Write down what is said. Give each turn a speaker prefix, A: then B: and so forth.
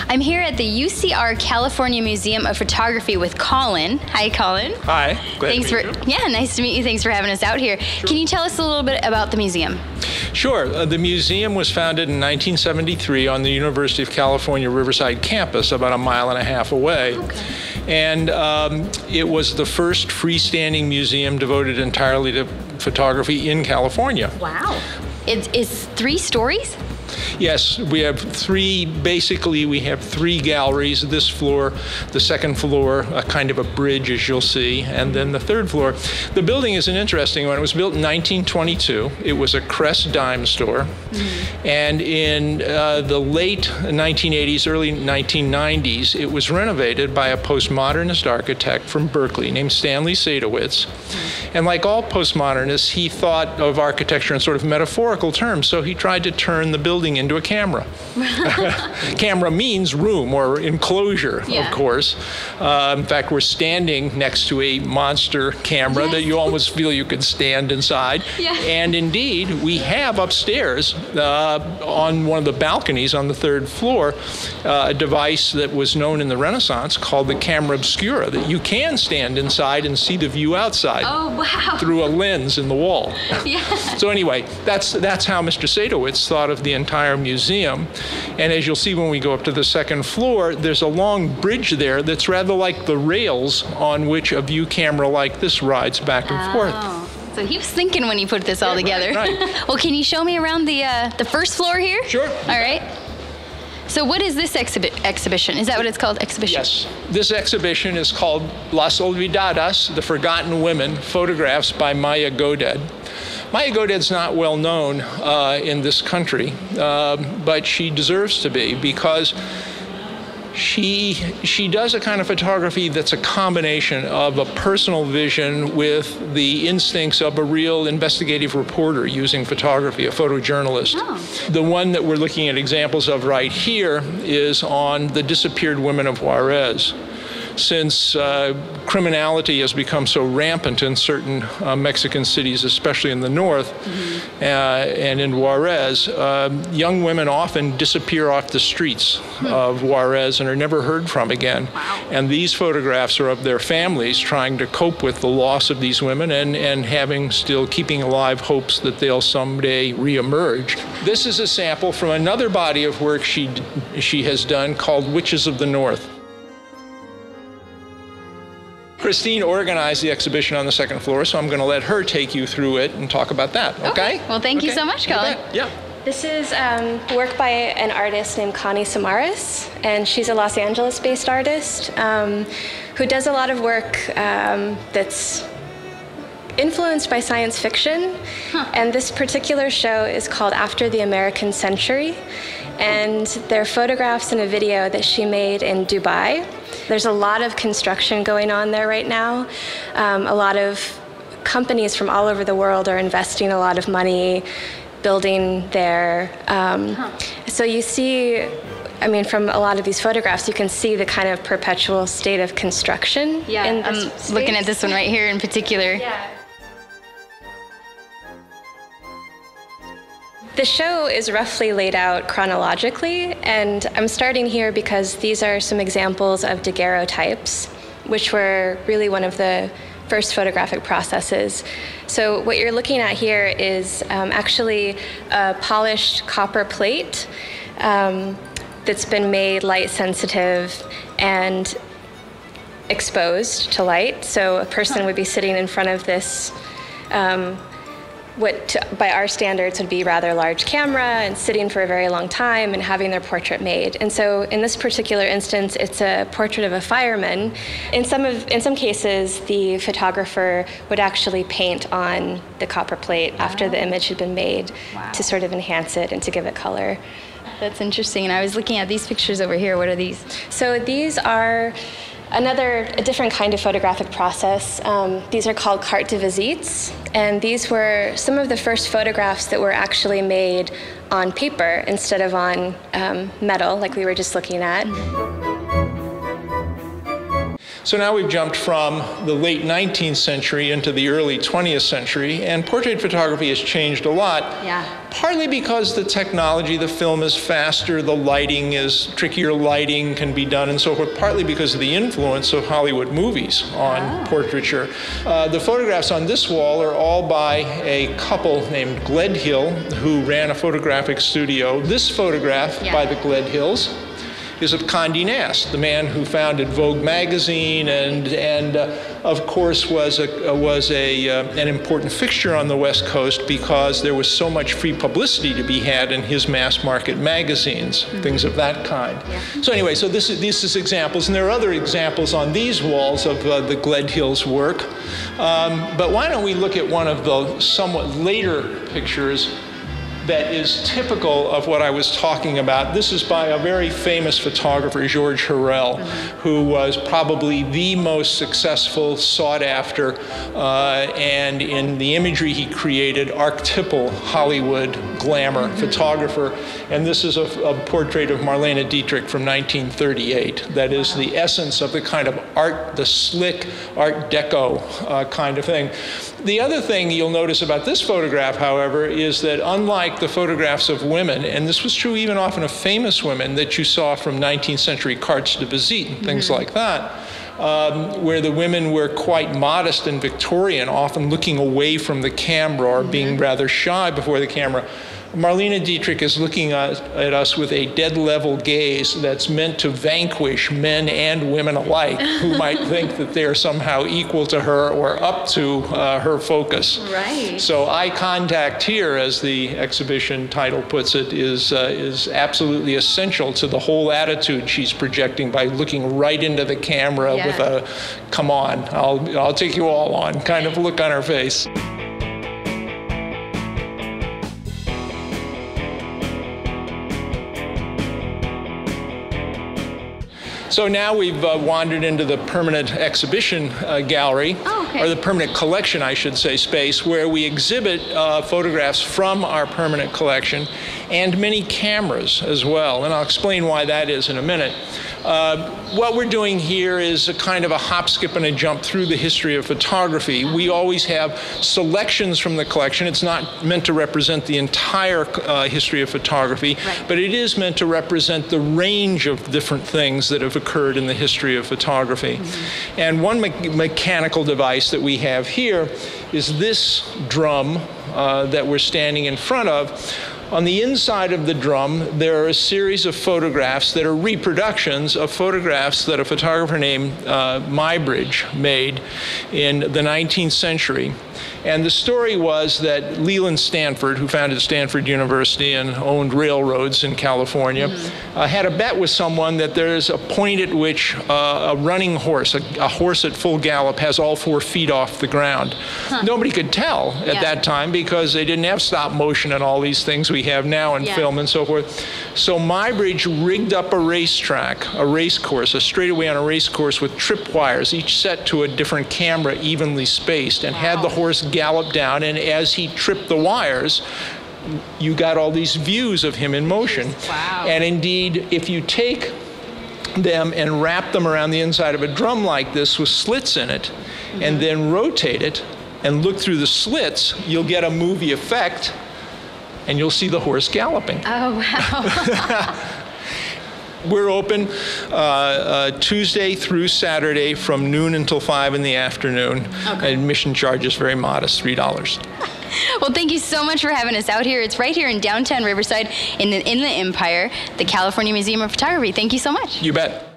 A: I'm here at the UCR California Museum of Photography with Colin. Hi, Colin.
B: Hi.
A: Thanks for nice to meet you. Thanks for having us out here.
B: Sure.
A: Can you tell us a little bit about the museum?
B: Sure. The museum was founded in 1973 on the University of California Riverside campus, about a mile and a half away.
A: Okay.
B: And it was the first freestanding museum devoted entirely to photography in California.
A: Wow. It's 3 stories?
B: Yes, we have three galleries. This floor, the second floor, a kind of a bridge, as you'll see, and then the third floor. The building is an interesting one. It was built in 1922. It was a Crest dime store. Mm-hmm. And in the late 1980s, early 1990s, it was renovated by a postmodernist architect from Berkeley named Stanley Sadowitz. Mm-hmm. And like all postmodernists, he thought of architecture in sort of metaphorical terms, so he tried to turn the building into a camera. Camera means room or enclosure, of course. In fact, we're standing next to a monster camera that you almost feel you could stand inside. Yeah. And indeed, we have upstairs on one of the balconies on the 3rd floor a device that was known in the Renaissance called the camera obscura, that you can stand inside and see the view outside.
A: Oh, wow.
B: Through a lens in the wall.
A: Yeah.
B: So anyway, that's how Mr. Sadowitz thought of the entire museum. And as you'll see when we go up to the 2nd floor, there's a long bridge there that's rather like the rails on which a view camera like this rides back and forth.
A: So he was thinking when he put this all together.
B: Right.
A: Well, can you show me around the 1st floor here?
B: Sure.
A: All right. So what is this exhibition? Is that what it's called, exhibition?
B: Yes. This exhibition is called Las Olvidadas, The Forgotten Women, Photographs by Maya Goded. Maya Goded's not well known in this country, but she deserves to be because she does a kind of photography that's a combination of a personal vision with the instincts of a real investigative reporter using photography, a photojournalist. Oh. The one that we're looking at examples of right here is on the disappeared women of Juarez. Since criminality has become so rampant in certain Mexican cities, especially in the north, and in Juarez, young women often disappear off the streets of Juarez and are never heard from again. Wow. And these photographs are of their families trying to cope with the loss of these women and keeping alive hopes that they'll someday reemerge. This is a sample from another body of work she has done called Witches of the North. Christine organized the exhibition on the 2nd floor, so I'm going to let her take you through it and talk about that, okay?
A: Well, thank you so much, Colin.
B: Yeah.
C: This is work by an artist named Connie Samaras, and she's a Los Angeles-based artist who does a lot of work that's influenced by science fiction. And this particular show is called After the American Century, and they're photographs and a video that she made in Dubai. There's a lot of construction going on there right now. A lot of companies from all over the world are investing a lot of money building there. So you see, from a lot of these photographs, you can see the kind of perpetual state of construction.
A: Yeah,
C: in
A: I'm looking at this one right here in particular.
C: Yeah. The show is roughly laid out chronologically, and I'm starting here because these are some examples of daguerreotypes, which were really one of the first photographic processes. So what you're looking at here is actually a polished copper plate that's been made light sensitive and exposed to light. So a person would be sitting in front of this by our standards would be rather large camera and sitting for a very long time and having their portrait made. And so in this particular instance, it's a portrait of a fireman. In some cases, the photographer would actually paint on the copper plate after the image had been made to sort of enhance it and to give it color.
A: That's interesting. And I was looking at these pictures over here. What are these?
C: So these are a different kind of photographic process. These are called carte de visites, and these were some of the first photographs that were actually made on paper instead of on metal, like we were just looking at.
B: So now we've jumped from the late 19th century into the early 20th century, and portrait photography has changed a lot.
A: Yeah.
B: Partly because the technology, the film is faster, the lighting is trickier, lighting can be done and so forth, partly because of the influence of Hollywood movies on portraiture. The photographs on this wall are all by a couple named Gledhill, who ran a photographic studio. This photograph by the Gledhills is of Condé Nast, the man who founded Vogue magazine and of course was an important fixture on the West Coast because there was so much free publicity to be had in his mass market magazines, things of that kind. Yeah. So anyway, so this is examples, and there are other examples on these walls of the Gledhill's work. But why don't we look at one of the somewhat later pictures that is typical of what I was talking about. This is by a very famous photographer, George Hurrell, who was probably the most successful, sought after, and in the imagery he created, archetypal Hollywood glamour photographer. And this is a portrait of Marlene Dietrich from 1938. That is the essence of the kind of art, the slick Art Deco kind of thing. The other thing you'll notice about this photograph, however, is that unlike the photographs of women, and this was true even often of famous women that you saw from 19th century cartes de visite and things like that, where the women were quite modest and Victorian, often looking away from the camera or being rather shy before the camera. Marlene Dietrich is looking at us with a dead-level gaze that's meant to vanquish men and women alike who might think that they're somehow equal to her or up to her focus.
A: Right.
B: So eye contact here, as the exhibition title puts it, is absolutely essential to the whole attitude she's projecting by looking right into the camera with a, come on, I'll take you all on kind of look on her face. So now we've wandered into the permanent exhibition gallery, or the permanent collection, I should say, space, where we exhibit photographs from our permanent collection and many cameras as well. And I'll explain why that is in a minute. What we're doing here is a kind of a hop, skip, and a jump through the history of photography. We always have selections from the collection. It's not meant to represent the entire history of photography, but it is meant to represent the range of different things that have occurred in the history of photography. And one mechanical device that we have here is this drum that we're standing in front of. On the inside of the drum, there are a series of photographs that are reproductions of photographs that a photographer named Muybridge made in the 19th century. And the story was that Leland Stanford, who founded Stanford University and owned railroads in California, had a bet with someone that there's a point at which a running horse, a horse at full gallop, has all 4 feet off the ground. Nobody could tell at that time because they didn't have stop motion and all these things we have now in film and so forth. So Muybridge rigged up a racetrack, a race course, a straightaway on a race course with tripwires, each set to a different camera, evenly spaced, and had the horse gallop down, and as he tripped the wires, you got all these views of him in motion.
A: Wow.
B: And indeed, if you take them and wrap them around the inside of a drum like this with slits in it, and then rotate it and look through the slits, you'll get a movie effect, and you'll see the horse galloping.
A: Oh, wow.
B: We're open Tuesday through Saturday from noon until 5 in the afternoon. Admission charge is very modest, $3.
A: Well, thank you so much for having us out here. It's right here in downtown Riverside in the Empire, the California Museum of Photography. Thank you so much.
B: You bet.